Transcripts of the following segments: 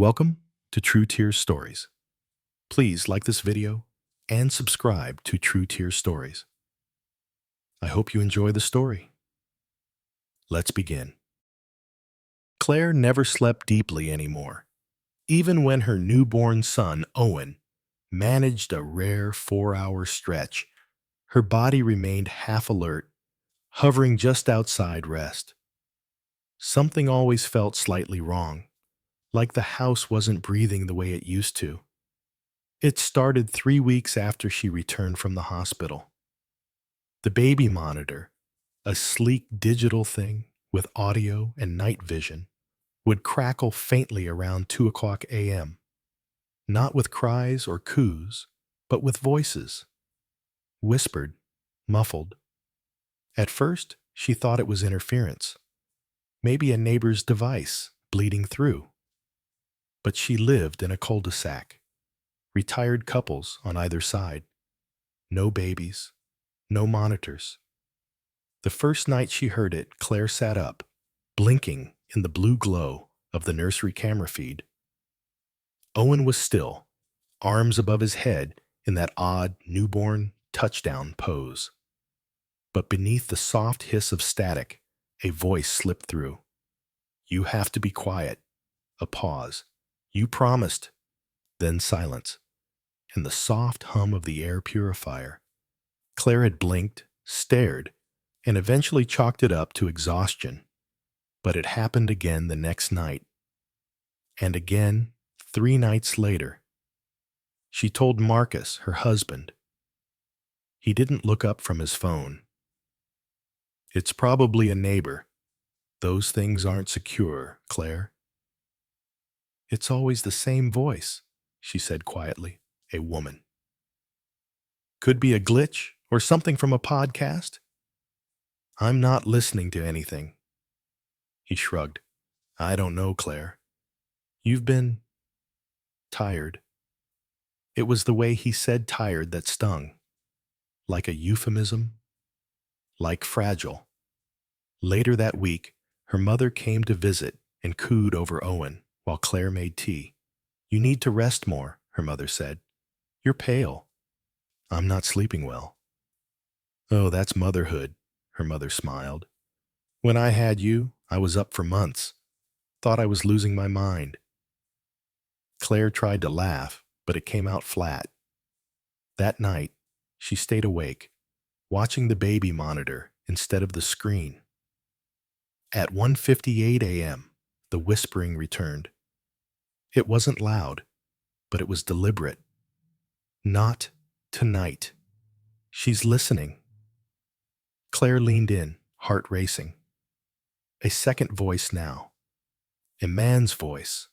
Welcome to True Tears Stories. Please like this video and subscribe to True Tears Stories. I hope you enjoy the story. Let's begin. Claire never slept deeply anymore. Even when her newborn son, Owen, managed a rare 4-hour stretch, her body remained half alert, hovering just outside rest. Something always felt slightly wrong, like the house wasn't breathing the way it used to. It started 3 weeks after she returned from the hospital. The baby monitor, a sleek digital thing with audio and night vision, would crackle faintly around 2 o'clock a.m., not with cries or coos, but with voices, whispered, muffled. At first, she thought it was interference, maybe a neighbor's device bleeding through. But she lived in a cul-de-sac, retired couples on either side, no babies, no monitors. The first night she heard it, Claire sat up, blinking in the blue glow of the nursery camera feed. Owen was still, arms above his head in that odd newborn touchdown pose. But beneath the soft hiss of static, a voice slipped through. "You have to be quiet." A pause. "You promised." Then silence, and the soft hum of the air purifier. Claire had blinked, stared, and eventually chalked it up to exhaustion. But it happened again the next night. And again 3 nights later. She told Marcus, her husband. He didn't look up from his phone. "It's probably a neighbor. Those things aren't secure, Claire." "It's always the same voice," she said quietly, a woman. "Could be a glitch or something from a podcast." "I'm not listening to anything." He shrugged. "I don't know, Claire. You've been tired." It was the way he said tired that stung. Like a euphemism. Like fragile. Later that week, her mother came to visit and cooed over Owen while Claire made tea. "You need to rest more," her mother said. "You're pale." "I'm not sleeping well." "Oh, that's motherhood," her mother smiled. "When I had you, I was up for months. Thought I was losing my mind." Claire tried to laugh, but it came out flat. That night, she stayed awake, watching the baby monitor instead of the screen. At 1:58 a.m., the whispering returned. It wasn't loud, but it was deliberate. "Not tonight. She's listening." Claire leaned in, heart racing. A second voice now. A man's voice,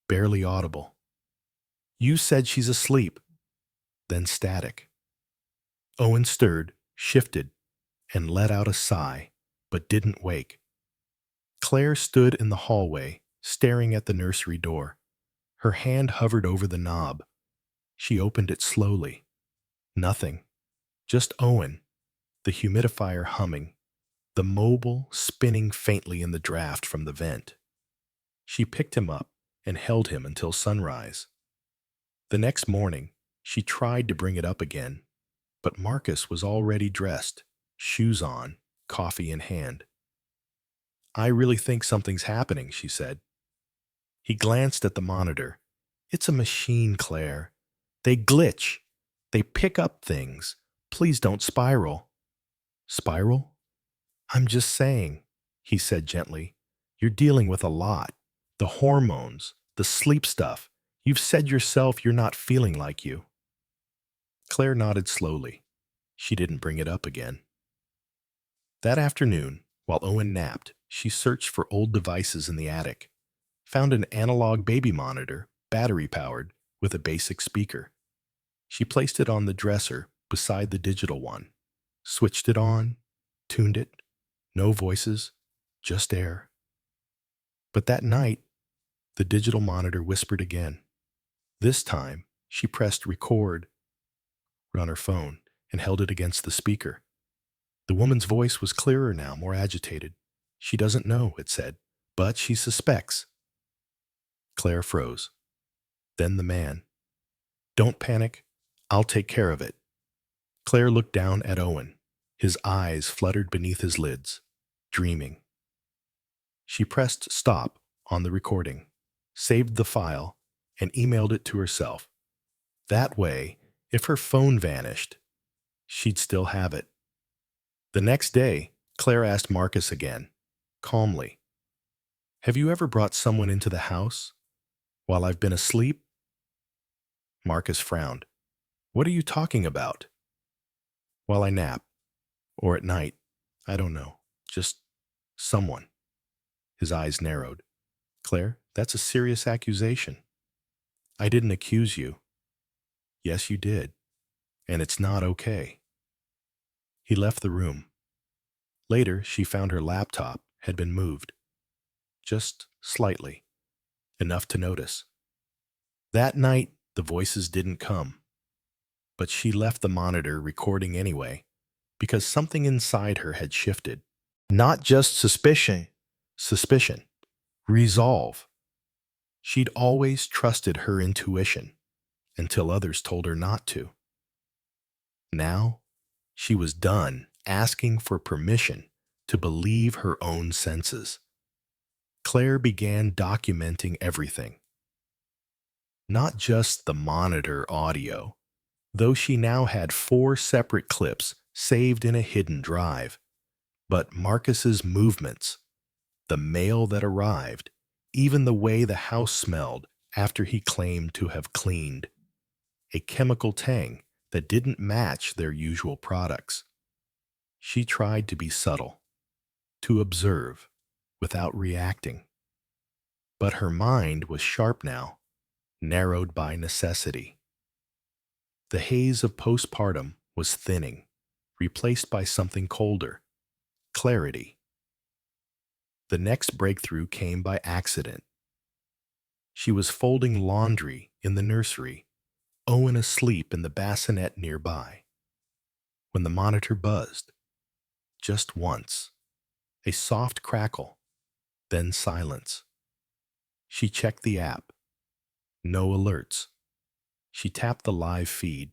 barely audible. "You said she's asleep." Then static. Owen stirred, shifted, and let out a sigh, but didn't wake. Claire stood in the hallway, staring at the nursery door. Her hand hovered over the knob. She opened it slowly. Nothing. Just Owen, the humidifier humming, the mobile spinning faintly in the draft from the vent. She picked him up and held him until sunrise. The next morning, she tried to bring it up again, but Marcus was already dressed, shoes on, coffee in hand. "I really think something's happening," she said. He glanced at the monitor. "It's a machine, Claire. They glitch. They pick up things. Please don't spiral." "Spiral?" "I'm just saying," he said gently. "You're dealing with a lot. The hormones, the sleep stuff. You've said yourself you're not feeling like you." Claire nodded slowly. She didn't bring it up again. That afternoon, while Owen napped, she searched for old devices in the attic. Found an analog baby monitor, battery-powered, with a basic speaker. She placed it on the dresser beside the digital one, switched it on, tuned it. No voices, just air. But that night, the digital monitor whispered again. This time, she pressed record on her phone and held it against the speaker. The woman's voice was clearer now, more agitated. "She doesn't know," it said, "but she suspects." Claire froze. Then the man. Don't panic. I'll take care of it. Claire looked down at Owen. His eyes fluttered beneath his lids, dreaming. She pressed stop on the recording, saved the file, and emailed it to herself. That way, if her phone vanished, she'd still have it. The next day, Claire asked Marcus again, calmly, "Have you ever brought someone into the house while I've been asleep?" Marcus frowned. "What are you talking about?" "While I nap, or at night. I don't know. Just someone." His eyes narrowed. "Claire, that's a serious accusation." "I didn't accuse you." "Yes, you did. And it's not okay." He left the room. Later, she found her laptop had been moved. Just slightly. Enough to notice. That night, the voices didn't come. But she left the monitor recording anyway, because something inside her had shifted. Not just suspicion. Resolve. She'd always trusted her intuition, until others told her not to. Now, she was done asking for permission to believe her own senses. Claire began documenting everything. Not just the monitor audio, though she now had 4 separate clips saved in a hidden drive, but Marcus's movements, the mail that arrived, even the way the house smelled after he claimed to have cleaned. A chemical tang that didn't match their usual products. She tried to be subtle, to observe, without reacting. But her mind was sharp now, narrowed by necessity. The haze of postpartum was thinning, replaced by something colder, clarity. The next breakthrough came by accident. She was folding laundry in the nursery, Owen asleep in the bassinet nearby, when the monitor buzzed. Just once. A soft crackle, then silence. She checked the app. No alerts. She tapped the live feed.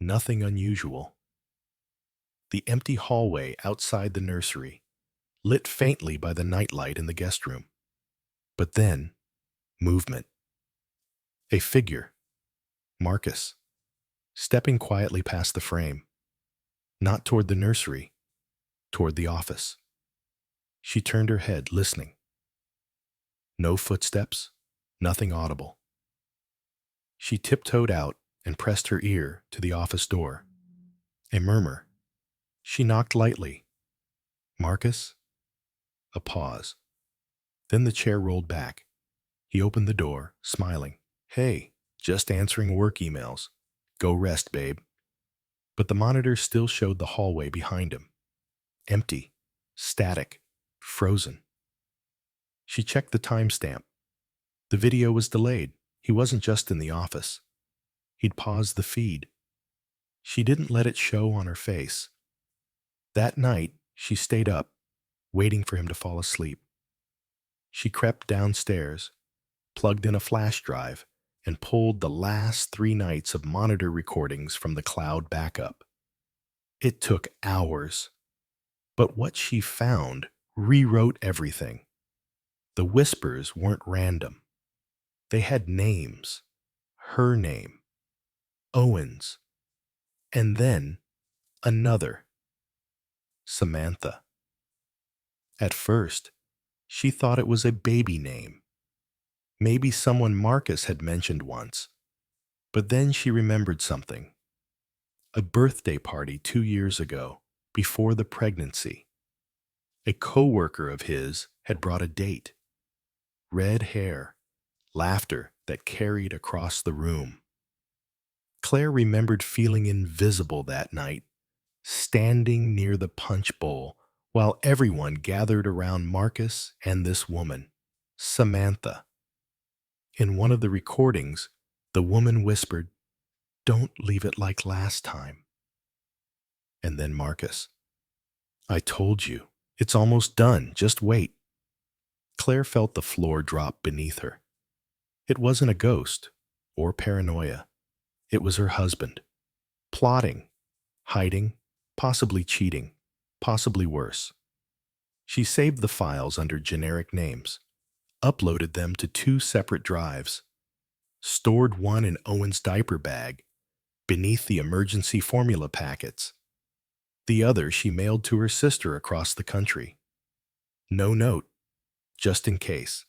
Nothing unusual. The empty hallway outside the nursery, lit faintly by the nightlight in the guest room. But then, movement. A figure. Marcus. Stepping quietly past the frame. Not toward the nursery, toward the office. She turned her head, listening. No footsteps, nothing audible. She tiptoed out and pressed her ear to the office door. A murmur. She knocked lightly. "Marcus?" A pause. Then the chair rolled back. He opened the door, smiling. "Hey, just answering work emails. Go rest, babe." But the monitor still showed the hallway behind him. Empty, static, frozen. She checked the timestamp. The video was delayed. He wasn't just in the office. He'd paused the feed. She didn't let it show on her face. That night, she stayed up, waiting for him to fall asleep. She crept downstairs, plugged in a flash drive, and pulled the last 3 nights of monitor recordings from the cloud backup. It took hours. But what she found rewrote everything. The whispers weren't random. They had names. Her name. Owen's. And then another. Samantha. At first, she thought it was a baby name. Maybe someone Marcus had mentioned once. But then she remembered something. A birthday party 2 years ago, before the pregnancy. A coworker of his had brought a date. Red hair, laughter that carried across the room. Claire remembered feeling invisible that night, standing near the punch bowl while everyone gathered around Marcus and this woman, Samantha. In one of the recordings, the woman whispered, "Don't leave it like last time." And then Marcus, "I told you, it's almost done, just wait." Claire felt the floor drop beneath her. It wasn't a ghost or paranoia. It was her husband, plotting, hiding, possibly cheating, possibly worse. She saved the files under generic names, uploaded them to two separate drives, stored one in Owen's diaper bag beneath the emergency formula packets. The other she mailed to her sister across the country. No note, just in case.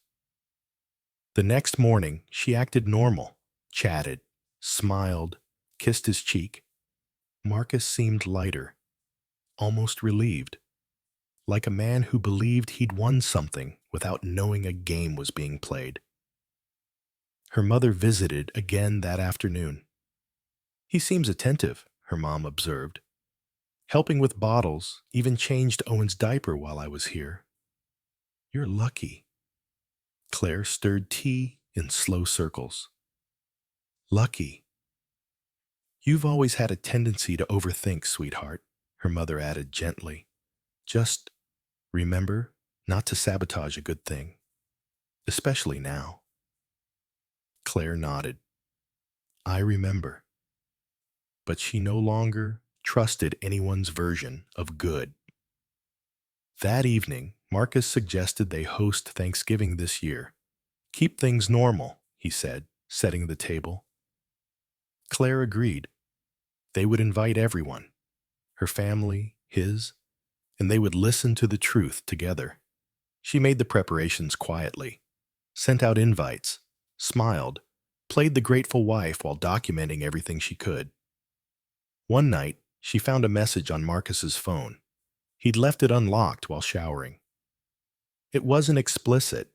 The next morning, she acted normal, chatted, smiled, kissed his cheek. Marcus seemed lighter, almost relieved, like a man who believed he'd won something without knowing a game was being played. Her mother visited again that afternoon. "He seems attentive," her mom observed. "Helping with bottles, even changed Owen's diaper while I was here." "You're lucky." Claire stirred tea in slow circles. "Lucky." "You've always had a tendency to overthink, sweetheart," her mother added gently. "Just remember not to sabotage a good thing, especially now." Claire nodded. "I remember." But she no longer trusted anyone's version of good. That evening, Marcus suggested they host Thanksgiving this year. "Keep things normal," he said, setting the table. Claire agreed. They would invite everyone, her family, his, and they would listen to the truth together. She made the preparations quietly, sent out invites, smiled, played the grateful wife while documenting everything she could. One night, she found a message on Marcus's phone. He'd left it unlocked while showering. It wasn't explicit,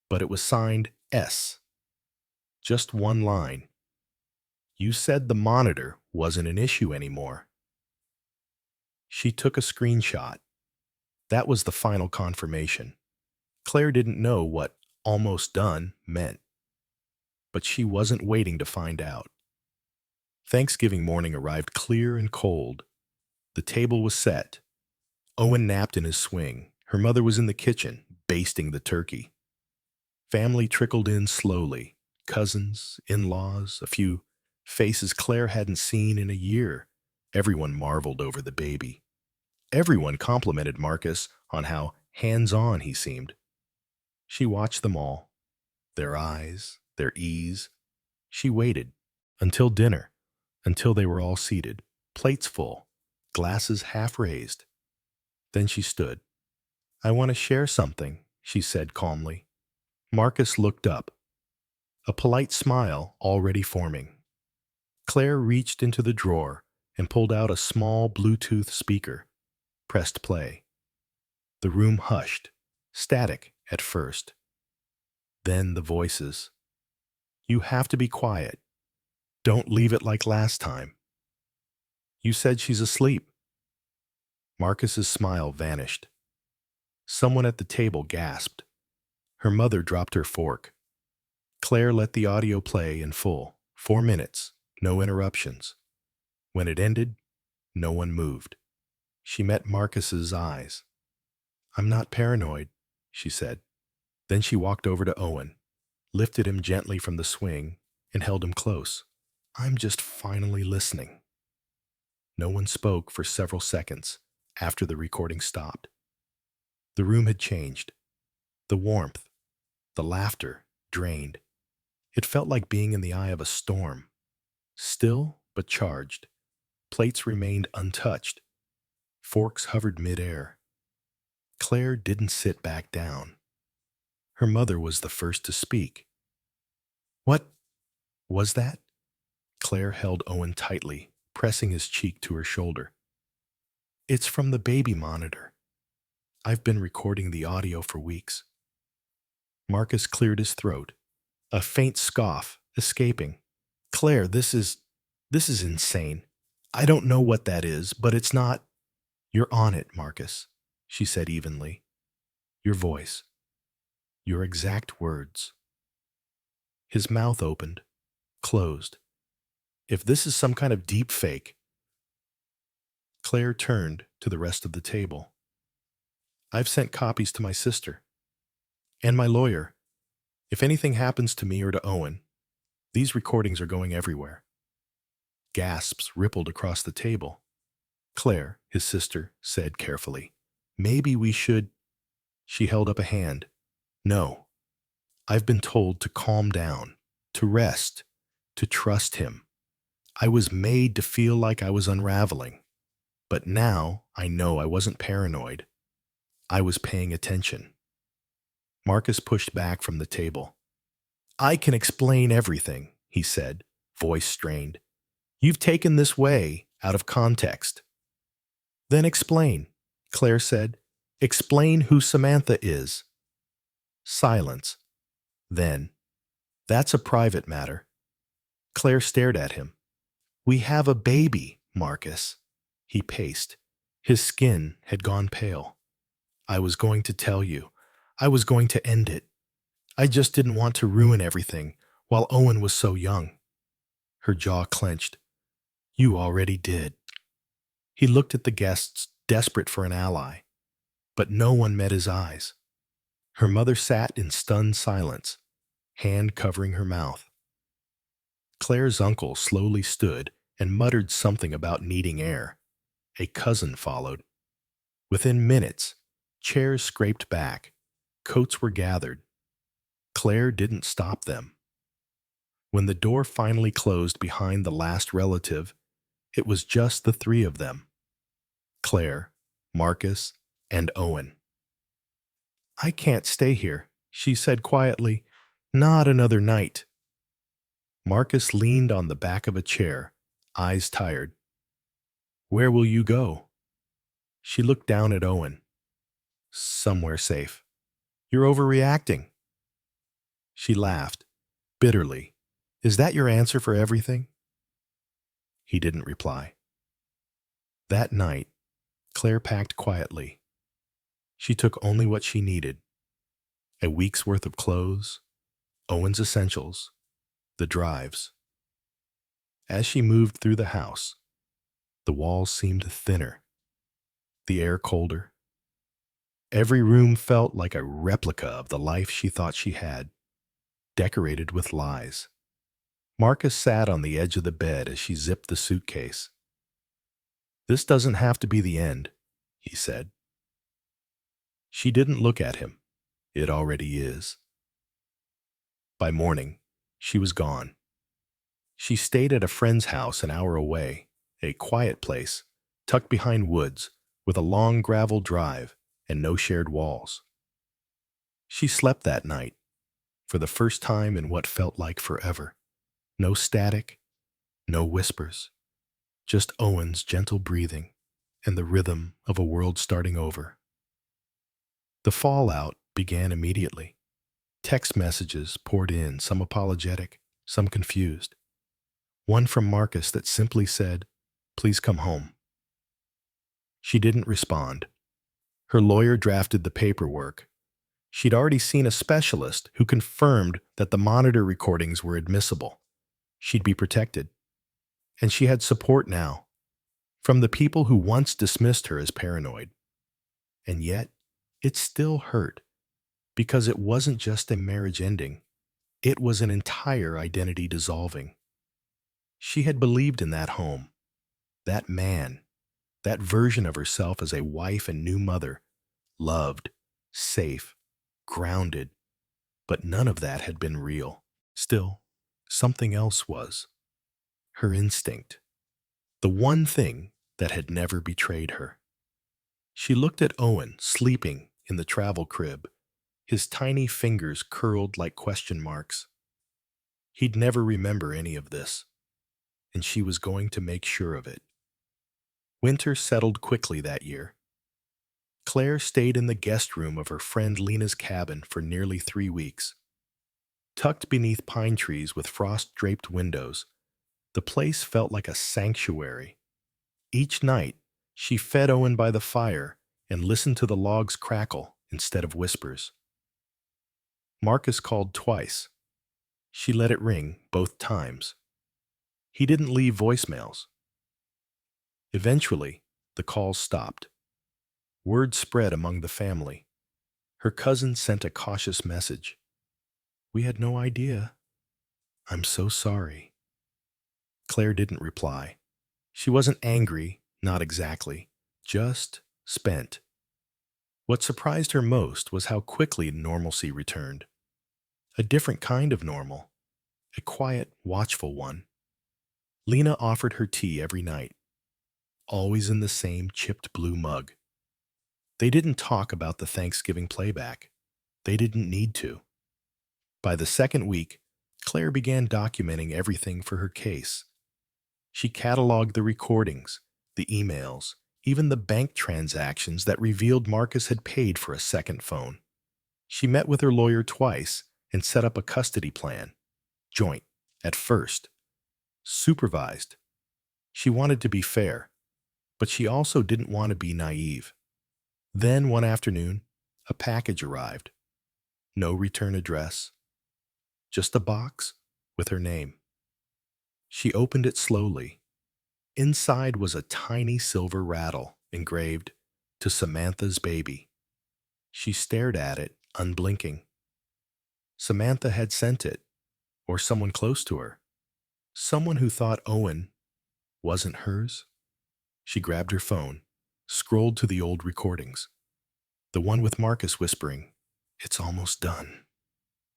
but it was signed S. Just one line. "You said the monitor wasn't an issue anymore." She took a screenshot. That was the final confirmation. Claire didn't know what "almost done" meant, but she wasn't waiting to find out. Thanksgiving morning arrived clear and cold. The table was set. Owen napped in his swing. Her mother was in the kitchen, basting the turkey. Family trickled in slowly. Cousins, in-laws, a few faces Claire hadn't seen in a year. Everyone marveled over the baby. Everyone complimented Marcus on how hands-on he seemed. She watched them all, their eyes, their ease. She waited until dinner, until they were all seated, plates full, glasses half raised. Then she stood. "I want to share something," she said calmly. Marcus looked up, a polite smile already forming. Claire reached into the drawer and pulled out a small Bluetooth speaker, pressed play. The room hushed, static at first. Then the voices. "You have to be quiet. Don't leave it like last time." "You said she's asleep." Marcus's smile vanished. Someone at the table gasped. Her mother dropped her fork. Claire let the audio play in full, 4 minutes, no interruptions. When it ended, no one moved. She met Marcus's eyes. "I'm not paranoid," she said. Then she walked over to Owen, lifted him gently from the swing, and held him close. "I'm just finally listening." No one spoke for several seconds after the recording stopped. The room had changed. The warmth, the laughter, drained. It felt like being in the eye of a storm. Still but charged. Plates remained untouched. Forks hovered midair. Claire didn't sit back down. Her mother was the first to speak. "What was that?" Claire held Owen tightly, pressing his cheek to her shoulder. "It's from the baby monitor. I've been recording the audio for weeks." Marcus cleared his throat, a faint scoff escaping. "Claire, this is insane. I don't know what that is, but it's not—" "You're on it, Marcus," she said evenly. "Your voice. Your exact words." His mouth opened, closed. "If this is some kind of deep fake—" Claire turned to the rest of the table. "I've sent copies to my sister. And my lawyer. If anything happens to me or to Owen, these recordings are going everywhere. Gasps rippled across the table. Claire, his sister, said carefully, "Maybe we should—" She held up a hand. "No. I've been told to calm down, to rest, to trust him. I was made to feel like I was unraveling. But now I know I wasn't paranoid. I was paying attention." Marcus pushed back from the table. "I can explain everything," he said, voice strained. "You've taken this way out of context." "Then explain," Claire said. "Explain who Samantha is." Silence. Then, "That's a private matter." Claire stared at him. "We have a baby, Marcus." He paced. His skin had gone pale. "I was going to tell you. I was going to end it. I just didn't want to ruin everything while Owen was so young." Her jaw clenched. "You already did." He looked at the guests, desperate for an ally. But no one met his eyes. Her mother sat in stunned silence, hand covering her mouth. Claire's uncle slowly stood and muttered something about needing air. A cousin followed. Within minutes, chairs scraped back, coats were gathered. Claire didn't stop them. When the door finally closed behind the last relative, it was just the three of them: Claire, Marcus, and Owen. "I can't stay here," she said quietly. "Not another night." Marcus leaned on the back of a chair, eyes tired. "Where will you go?" She looked down at Owen. "Somewhere safe." "You're overreacting." She laughed, bitterly. "Is that your answer for everything?" He didn't reply. That night, Claire packed quietly. She took only what she needed: a week's worth of clothes, Owen's essentials, the drives. As she moved through the house, the walls seemed thinner, the air colder. Every room felt like a replica of the life she thought she had, decorated with lies. Marcus sat on the edge of the bed as she zipped the suitcase. "This doesn't have to be the end," he said. She didn't look at him. It already is. By morning, she was gone. She stayed at a friend's house an hour away, a quiet place, tucked behind woods, with a long gravel drive and no shared walls. She slept that night, for the first time in what felt like forever. No static, no whispers, just Owen's gentle breathing and the rhythm of a world starting over. The fallout began immediately. Text messages poured in, some apologetic, some confused. One from Marcus that simply said, "Please come home." She didn't respond. Her lawyer drafted the paperwork. She'd already seen a specialist who confirmed that the monitor recordings were admissible. She'd be protected. And she had support now, from the people who once dismissed her as paranoid. And yet, it still hurt, because it wasn't just a marriage ending. It was an entire identity dissolving. She had believed in that home, that man, that version of herself as a wife and new mother, loved, safe, grounded, but none of that had been real. Still, something else was. Her instinct, the one thing that had never betrayed her. She looked at Owen sleeping in the travel crib, his tiny fingers curled like question marks. He'd never remember any of this, and she was going to make sure of it. Winter settled quickly that year. Claire stayed in the guest room of her friend Lena's cabin for nearly 3 weeks. Tucked beneath pine trees with frost-draped windows, the place felt like a sanctuary. Each night, she fed Owen by the fire and listened to the logs crackle instead of whispers. Marcus called twice. She let it ring both times. He didn't leave voicemails. Eventually, the calls stopped. Word spread among the family. Her cousin sent a cautious message. We had no idea. I'm so sorry. Claire didn't reply. She wasn't angry, not exactly, just spent. What surprised her most was how quickly normalcy returned. A different kind of normal, a quiet, watchful one. Lena offered her tea every night, always in the same chipped blue mug. They didn't talk about the Thanksgiving playback. They didn't need to. By the second week, Claire began documenting everything for her case. She cataloged the recordings, the emails, even the bank transactions that revealed Marcus had paid for a second phone. She met with her lawyer twice and set up a custody plan. Joint, at first. Supervised. She wanted to be fair, but she also didn't want to be naive. Then one afternoon, a package arrived. No return address. Just a box with her name. She opened it slowly. Inside was a tiny silver rattle engraved, "To Samantha's baby." She stared at it, unblinking. Samantha had sent it, or someone close to her. Someone who thought Owen wasn't hers. She grabbed her phone, scrolled to the old recordings. The one with Marcus whispering, "It's almost done."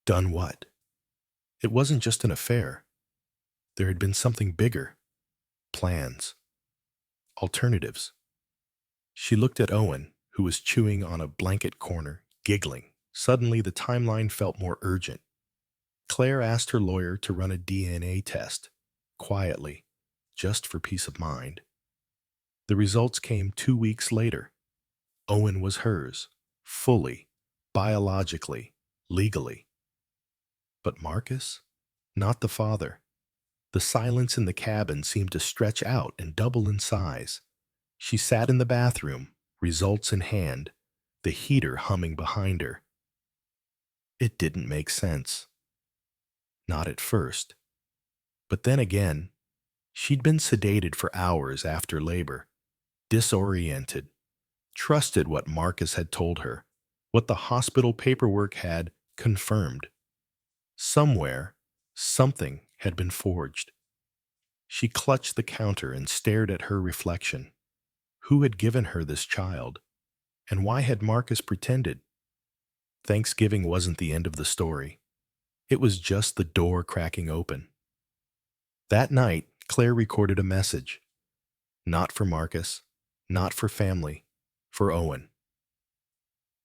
Done what? It wasn't just an affair. There had been something bigger. Plans. Alternatives. She looked at Owen, who was chewing on a blanket corner, giggling. Suddenly, the timeline felt more urgent. Claire asked her lawyer to run a DNA test, quietly, just for peace of mind. The results came 2 weeks later. Owen was hers, fully, biologically, legally. But Marcus? Not the father. The silence in the cabin seemed to stretch out and double in size. She sat in the bathroom, results in hand, the heater humming behind her. It didn't make sense. Not at first. But then again, she'd been sedated for hours after labor, disoriented, trusted what Marcus had told her, what the hospital paperwork had confirmed. Somewhere, something had been forged. She clutched the counter and stared at her reflection. Who had given her this child? And why had Marcus pretended? Thanksgiving wasn't the end of the story. It was just the door cracking open. That night, Claire recorded a message. Not for Marcus, not for family, for Owen.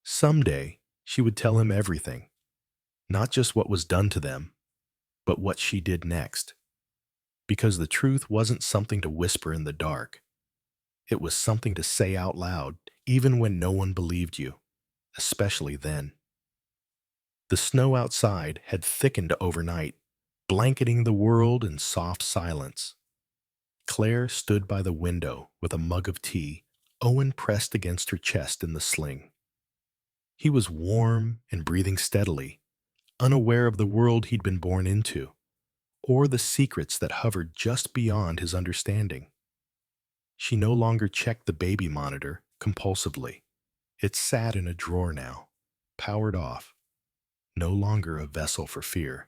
Someday, she would tell him everything. Not just what was done to them, but what she did next. Because the truth wasn't something to whisper in the dark. It was something to say out loud, even when no one believed you, especially then. The snow outside had thickened overnight, blanketing the world in soft silence. Claire stood by the window with a mug of tea, Owen pressed against her chest in the sling. He was warm and breathing steadily, unaware of the world he'd been born into, or the secrets that hovered just beyond his understanding. She no longer checked the baby monitor compulsively. It sat in a drawer now, powered off, no longer a vessel for fear.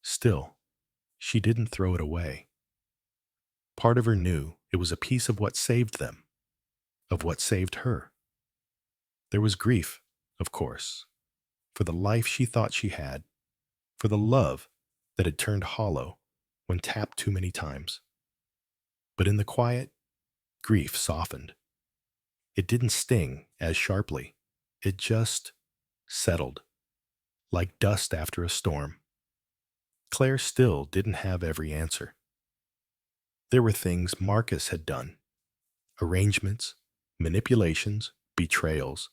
Still, she didn't throw it away. Part of her knew it was a piece of what saved them, of what saved her. There was grief, of course, for the life she thought she had, for the love that had turned hollow when tapped too many times. But in the quiet, grief softened. It didn't sting as sharply. It just settled, like dust after a storm. Claire still didn't have every answer. There were things Marcus had done, arrangements, manipulations, betrayals,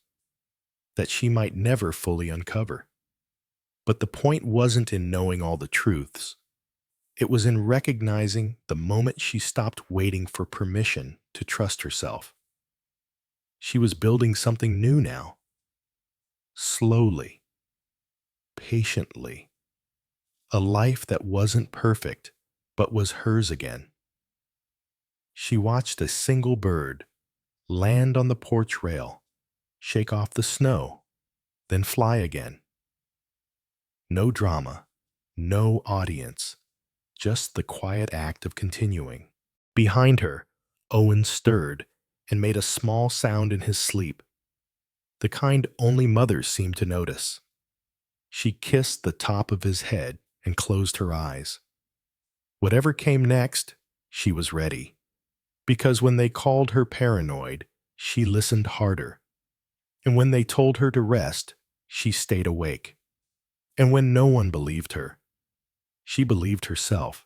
that she might never fully uncover. But the point wasn't in knowing all the truths. It was in recognizing the moment she stopped waiting for permission to trust herself. She was building something new now. Slowly, patiently. A life that wasn't perfect, but was hers again. She watched a single bird land on the porch rail, shake off the snow, then fly again. No drama, no audience, just the quiet act of continuing. Behind her, Owen stirred and made a small sound in his sleep, the kind only mothers seem to notice. She kissed the top of his head and closed her eyes. Whatever came next, she was ready, because when they called her paranoid, she listened harder. And when they told her to rest, she stayed awake. And when no one believed her, she believed herself.